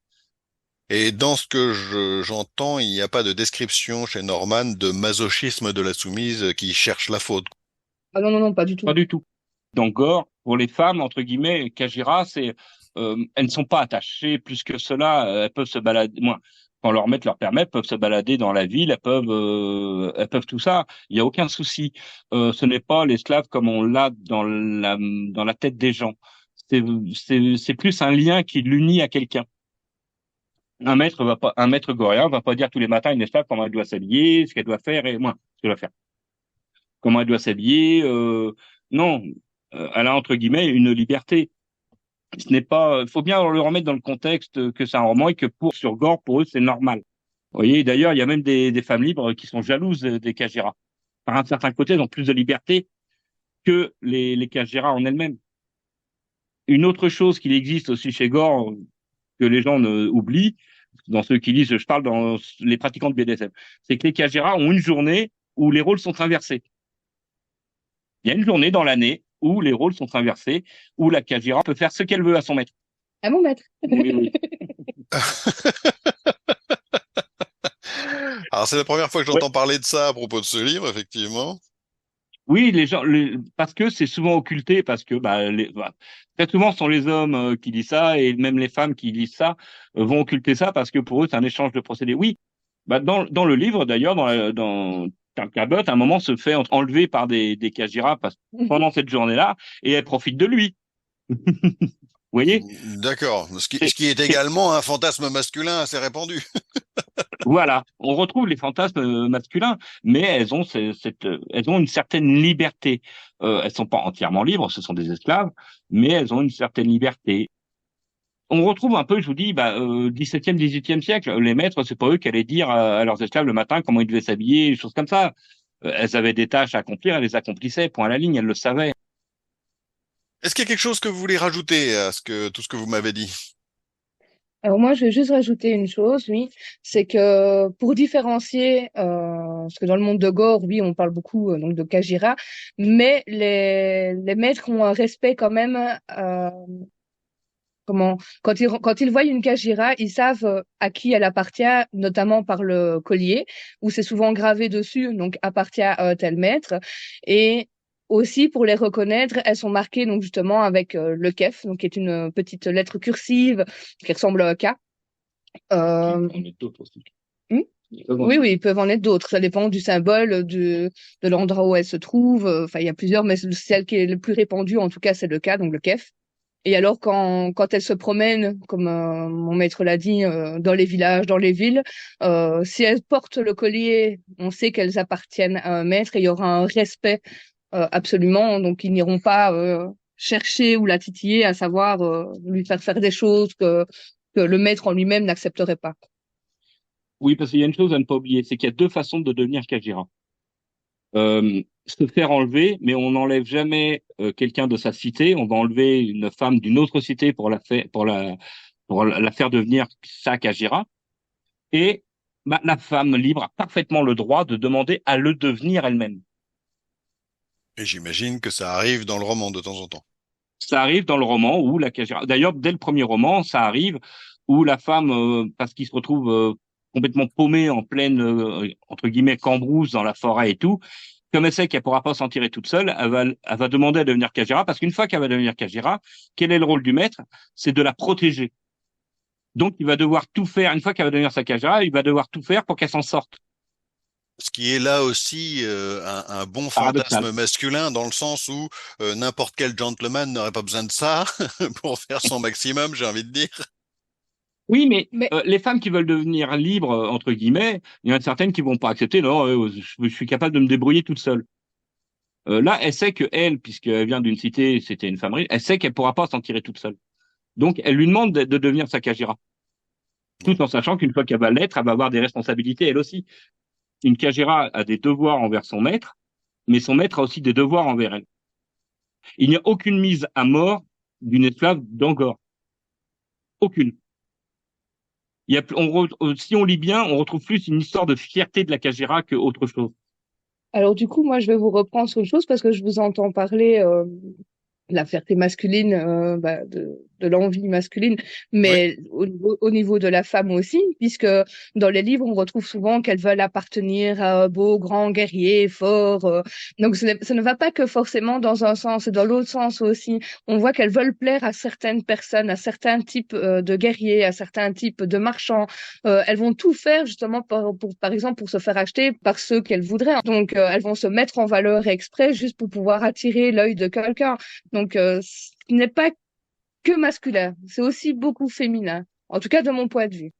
Et dans ce que j'entends, il n'y a pas de description chez Norman de masochisme de la soumise qui cherche la faute. Ah non, non, non, pas du Pas tout. du tout. Dans Gore, pour les femmes, entre guillemets, Kajira, elles ne sont pas attachées plus que cela. Elles peuvent se balader, moi, quand leur maître leur permet, elles peuvent se balader dans la ville, elles peuvent tout ça. Il y a aucun souci. Ce n'est pas l'esclave comme on l'a dans la tête des gens. C'est plus un lien qui l'unit à quelqu'un. Un maître goréen va pas dire tous les matins à une esclave comment elle doit s'habiller, ce qu'elle doit faire et moins, ce qu'elle doit faire. Comment elle doit s'habiller, non. Elle a entre guillemets une liberté. Ce n'est pas, il faut bien le remettre dans le contexte que c'est un roman et que sur Gore, pour eux, c'est normal. Vous voyez, d'ailleurs, il y a même des femmes libres qui sont jalouses des Kajira. Par un certain côté, elles ont plus de liberté que les Kajira en elles-mêmes. Une autre chose qu'il existe aussi chez Gore, que les gens oublient, dans ceux qui lisent, je parle dans les pratiquants de BDSM, c'est que les Kajira ont une journée où les rôles sont inversés. Il y a une journée dans l'année où les rôles sont inversés, où la Kajira peut faire ce qu'elle veut à son maître. À mon maître. Oui, oui. Alors c'est la première fois que Ouais. j'entends parler de ça à propos de ce livre, effectivement. Oui, parce que c'est souvent occulté, parce que très souvent ce sont les hommes qui disent ça, et même les femmes qui disent ça vont occulter ça parce que pour eux c'est un échange de procédés. Oui, dans le livre d'ailleurs, dans Karl Cabot, à un moment se fait enlever par des Kajira pendant cette journée-là, et elle profite de lui. Vous voyez? D'accord. C'est- Ce qui est c'est- également un fantasme masculin assez répandu. Voilà, on retrouve les fantasmes masculins, mais elles ont une certaine liberté. Elles sont pas entièrement libres, ce sont des esclaves, mais elles ont une certaine liberté. On retrouve un peu, je vous dis, 17e, 18e siècle, les maîtres, c'est pas eux qui allaient dire à leurs esclaves le matin comment ils devaient s'habiller, des choses comme ça. Elles avaient des tâches à accomplir, elles les accomplissaient, point à la ligne, elles le savaient. Est-ce qu'il y a quelque chose que vous voulez rajouter à tout ce que vous m'avez dit? Alors moi, je vais juste rajouter une chose, oui, c'est que pour différencier, parce que dans le monde de Gore, oui, on parle beaucoup donc de Kajira, mais les maîtres ont un respect quand même. Quand ils voient une Kajira, ils savent à qui elle appartient, notamment par le collier, où c'est souvent gravé dessus, donc appartient à un tel maître. Et aussi pour les reconnaître, elles sont marquées donc justement avec le kef, donc qui est une petite lettre cursive qui ressemble à un K. Euh, On est d'autres aussi. hmm oui, oui, ils peuvent en être d'autres. Ça dépend du symbole, de l'endroit où elle se trouve. Enfin, il y a plusieurs, mais celle qui est le plus répandue, en tout cas, c'est le K, donc le kef. Et alors, quand elles se promènent, comme mon maître l'a dit, dans les villages, dans les villes, si elles portent le collier, on sait qu'elles appartiennent à un maître et il y aura un respect absolument. Donc, ils n'iront pas chercher ou la titiller, à savoir lui faire des choses que le maître en lui-même n'accepterait pas. Oui, parce qu'il y a une chose à ne pas oublier, c'est qu'il y a deux façons de devenir Kajira. Se faire enlever, mais on n'enlève jamais quelqu'un de sa cité. On va enlever une femme d'une autre cité pour la faire devenir sa Kajira. Et la femme libre a parfaitement le droit de demander à le devenir elle-même. Et j'imagine que ça arrive dans le roman de temps en temps. Ça arrive dans le roman où la Kajira. D'ailleurs, dès le premier roman, ça arrive où la femme, parce qu'il se retrouve complètement paumée en pleine entre guillemets cambrousse dans la forêt et tout. Comme elle sait qu'elle pourra pas s'en tirer toute seule, elle va demander à devenir Kajira, parce qu'une fois qu'elle va devenir Kajira, quel est le rôle du maître? C'est de la protéger. Donc, il va devoir tout faire. Une fois qu'elle va devenir sa Kajira, il va devoir tout faire pour qu'elle s'en sorte. Ce qui est là aussi un bon Paradoxal. fantasme masculin dans le sens où n'importe quel gentleman n'aurait pas besoin de ça pour faire son maximum, j'ai envie de dire. Oui, mais Mais les femmes qui veulent devenir libres, entre guillemets, il y en a certaines qui vont pas accepter. Non, je suis capable de me débrouiller toute seule. Là, elle sait que elle, puisqu'elle vient d'une cité, c'était une femme riche, elle sait qu'elle pourra pas s'en tirer toute seule. Donc, elle lui demande de devenir sa Kajira, tout en sachant qu'une fois qu'elle va l'être, elle va avoir des responsabilités elle aussi. Une Kajira a des devoirs envers son maître, mais son maître a aussi des devoirs envers elle. Il n'y a aucune mise à mort d'une esclave dans Gore. Aucune. Si on lit bien, on retrouve plus une histoire de fierté de la Kajira que autre chose. Alors du coup, moi, je vais vous reprendre sur une chose parce que je vous entends parler de la fierté masculine, de l'envie masculine, Oui. mais au niveau de la femme aussi, puisque dans les livres, on retrouve souvent qu'elles veulent appartenir à un beau, grand guerrier, fort. Donc, ça ne va pas que forcément dans un sens, et dans l'autre sens aussi. On voit qu'elles veulent plaire à certaines personnes, à certains types de guerriers, à certains types de marchands. Elles vont tout faire justement par exemple, pour se faire acheter par ceux qu'elles voudraient. Donc, elles vont se mettre en valeur exprès juste pour pouvoir attirer l'œil de quelqu'un. Donc, ce n'est pas que masculin, c'est aussi beaucoup féminin, en tout cas de mon point de vue.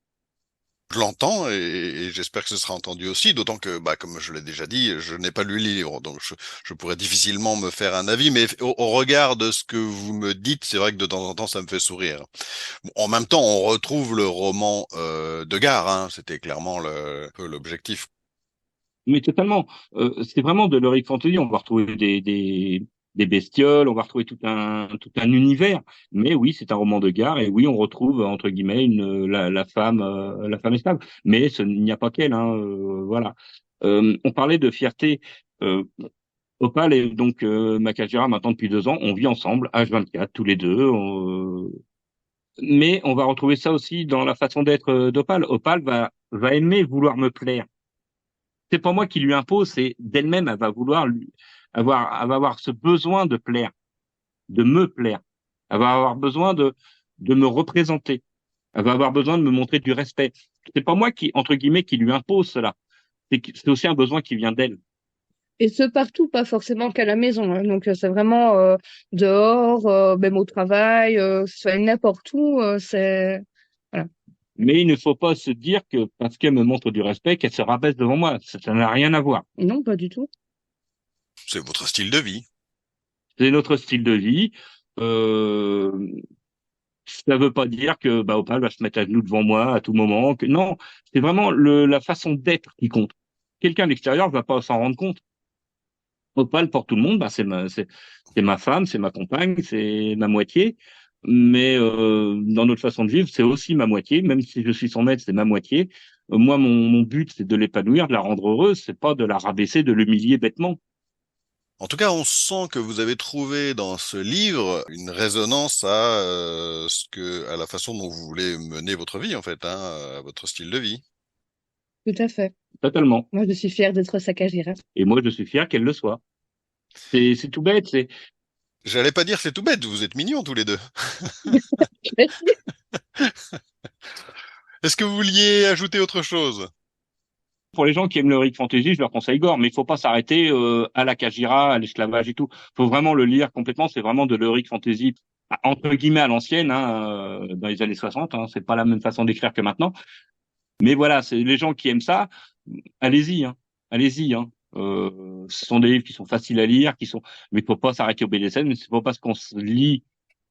Je l'entends et j'espère que ce sera entendu aussi, d'autant que, bah, comme je l'ai déjà dit, je n'ai pas lu le livre, donc je pourrais difficilement me faire un avis, mais au regard de ce que vous me dites, c'est vrai que de temps en temps, ça me fait sourire. Bon, en même temps, on retrouve le roman de Gare, hein, c'était clairement un peu l'objectif. Mais totalement. C'est vraiment de l'heroic fantasy. On va retrouver des bestioles, on va retrouver tout un univers. Mais oui, c'est un roman de gare et oui, on retrouve entre guillemets la femme esclave. Mais il n'y a pas qu'elle, hein, voilà. On parlait de fierté. Euh, Opal et donc Makajira maintenant depuis 2 ans, on vit ensemble, H24, tous les deux. Mais on va retrouver ça aussi dans la façon d'être d'Opal. Opal va aimer vouloir me plaire. C'est pas moi qui lui impose, c'est d'elle-même, elle va vouloir elle va avoir ce besoin de plaire, de me plaire. Elle va avoir besoin de me représenter. Elle va avoir besoin de me montrer du respect. C'est pas moi qui, entre guillemets, qui lui impose cela. C'est aussi un besoin qui vient d'elle. Et ce partout, pas forcément qu'à la maison, hein. Donc, c'est vraiment dehors, même au travail, que ce soit n'importe où, c'est... Voilà. Mais il ne faut pas se dire que parce qu'elle me montre du respect, qu'elle se rabaisse devant moi. Ça n'a rien à voir. Non, pas du tout. C'est votre style de vie. C'est notre style de vie. Euh, Ça veut pas dire que bah, Opal va se mettre à genoux devant moi à tout moment. Que non, c'est vraiment la façon d'être qui compte. Quelqu'un de l'extérieur va pas s'en rendre compte. Opal pour tout le monde, bah, c'est ma femme, c'est ma compagne, c'est ma moitié. Mais dans notre façon de vivre, c'est aussi ma moitié. Même si je suis son maître, c'est ma moitié. Moi, mon but, c'est de l'épanouir, de la rendre heureuse. C'est pas de la rabaisser, de l'humilier bêtement. En tout cas, on sent que vous avez trouvé dans ce livre une résonance à la façon dont vous voulez mener votre vie, en fait, hein, à votre style de vie. Tout à fait. Totalement. Moi, je suis fière d'être Sakajira. Et moi, je suis fier qu'elle le soit. C'est tout bête. J'allais pas dire c'est tout bête, vous êtes mignons tous les deux. Merci. Est-ce que vous vouliez ajouter autre chose? Pour les gens qui aiment le Rick Fantasy, je leur conseille Gore, mais il faut pas s'arrêter à la Kajira, à l'esclavage et tout. Faut vraiment le lire complètement. C'est vraiment de l'Heroic Fantasy entre guillemets à l'ancienne, hein, dans les années 60. Hein, c'est pas la même façon d'écrire que maintenant. Mais voilà, c'est les gens qui aiment ça. Allez-y, hein, allez-y. Hein. Ce sont des livres qui sont faciles à lire, mais il faut pas s'arrêter au BDSM. Mais c'est pas parce qu'on se lit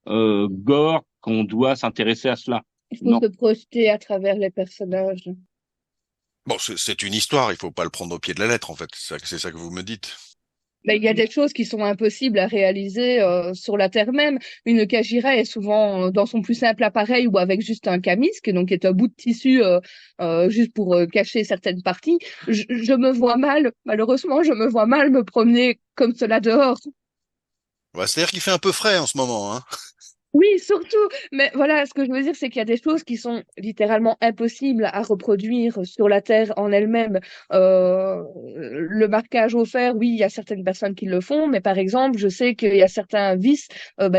Gore qu'on doit s'intéresser à cela. Il faut Non. se projeter à travers les personnages. Bon, c'est une histoire, il faut pas le prendre au pied de la lettre, en fait. C'est ça que vous me dites. Mais il y a des choses qui sont impossibles à réaliser sur la Terre même. Une Kajira est souvent dans son plus simple appareil ou avec juste un camisque, donc qui est un bout de tissu juste pour cacher certaines parties. Je me vois mal, malheureusement, je me vois mal me promener comme cela dehors. Ouais, c'est-à-dire qu'il fait un peu frais en ce moment, hein. Oui, surtout. Mais voilà, ce que je veux dire, c'est qu'il y a des choses qui sont littéralement impossibles à reproduire sur la Terre en elle-même. Le marquage au fer, oui, il y a certaines personnes qui le font, mais par exemple, je sais qu'il y a certains vices,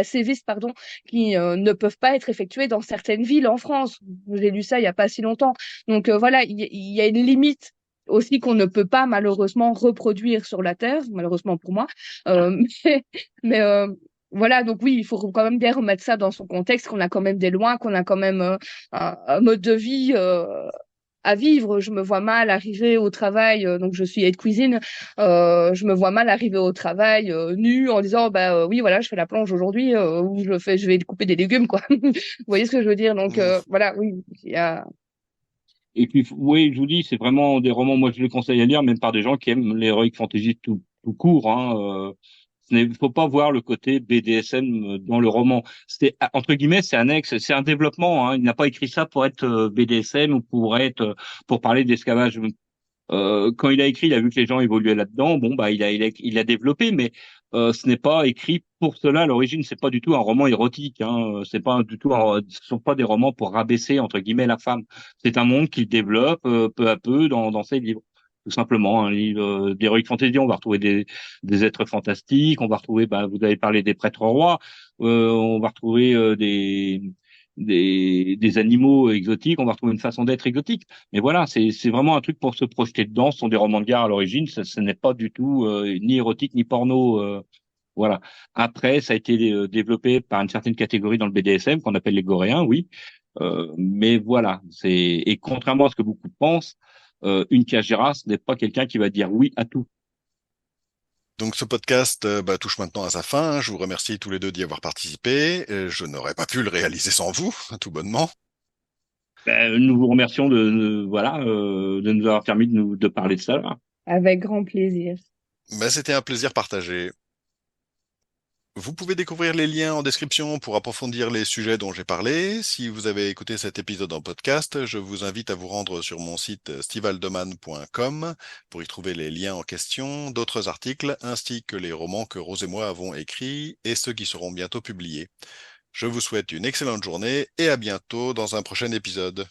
ces vices, pardon, qui ne peuvent pas être effectués dans certaines villes en France. J'ai lu ça il y a pas si longtemps. Donc voilà, il y a une limite aussi qu'on ne peut pas malheureusement reproduire sur la Terre, malheureusement pour moi. Mais, mais voilà, donc oui, il faut quand même bien remettre ça dans son contexte, qu'on a quand même des lois, qu'on a quand même un mode de vie à vivre. Je me vois mal arriver au travail, donc je suis aide cuisine, je me vois mal arriver au travail nue en disant bah oui voilà je fais la plonge aujourd'hui ou je vais couper des légumes quoi. Vous voyez ce que je veux dire? Donc Hmm. voilà, oui, il y a Et puis, oui, je vous dis, c'est vraiment des romans, moi je les conseille à lire, même par des gens qui aiment l'heroic fantasy tout court. Hein, Faut pas voir le côté BDSM dans le roman. C'est entre guillemets, c'est annexe, c'est un développement. Hein. Il n'a pas écrit ça pour être BDSM ou pour parler d'esclavage. Quand il a écrit, il a vu que les gens évoluaient là-dedans. Bon, bah, il a développé, mais ce n'est pas écrit pour cela. À l'origine, c'est pas du tout un roman érotique. Hein. C'est pas du tout, ce sont pas des romans pour rabaisser entre guillemets la femme. C'est un monde qu'il développe peu à peu dans ses livres. Tout simplement, un livre d'heroic fantasy. On va retrouver des êtres fantastiques. On va retrouver, bah, vous avez parlé des prêtres rois. On va retrouver des animaux exotiques. On va retrouver une façon d'être exotique. Mais voilà, c'est vraiment un truc pour se projeter dedans. Ce sont des romans de gare à l'origine. Ce n'est pas du tout ni érotique ni porno. Voilà. Après, ça a été développé par une certaine catégorie dans le BDSM qu'on appelle les goréens, oui. Mais voilà, et contrairement à ce que beaucoup pensent, une Kajira, ce n'est pas quelqu'un qui va dire oui à tout. Donc ce podcast touche maintenant à sa fin. Je vous remercie tous les deux d'y avoir participé. Je n'aurais pas pu le réaliser sans vous, tout bonnement. Nous vous remercions voilà de nous avoir permis de parler de ça. Là. Avec grand plaisir. C'était un plaisir partagé. Vous pouvez découvrir les liens en description pour approfondir les sujets dont j'ai parlé. Si vous avez écouté cet épisode en podcast, je vous invite à vous rendre sur mon site stivaldeman.com pour y trouver les liens en question, d'autres articles, ainsi que les romans que Rose et moi avons écrits et ceux qui seront bientôt publiés. Je vous souhaite une excellente journée et à bientôt dans un prochain épisode.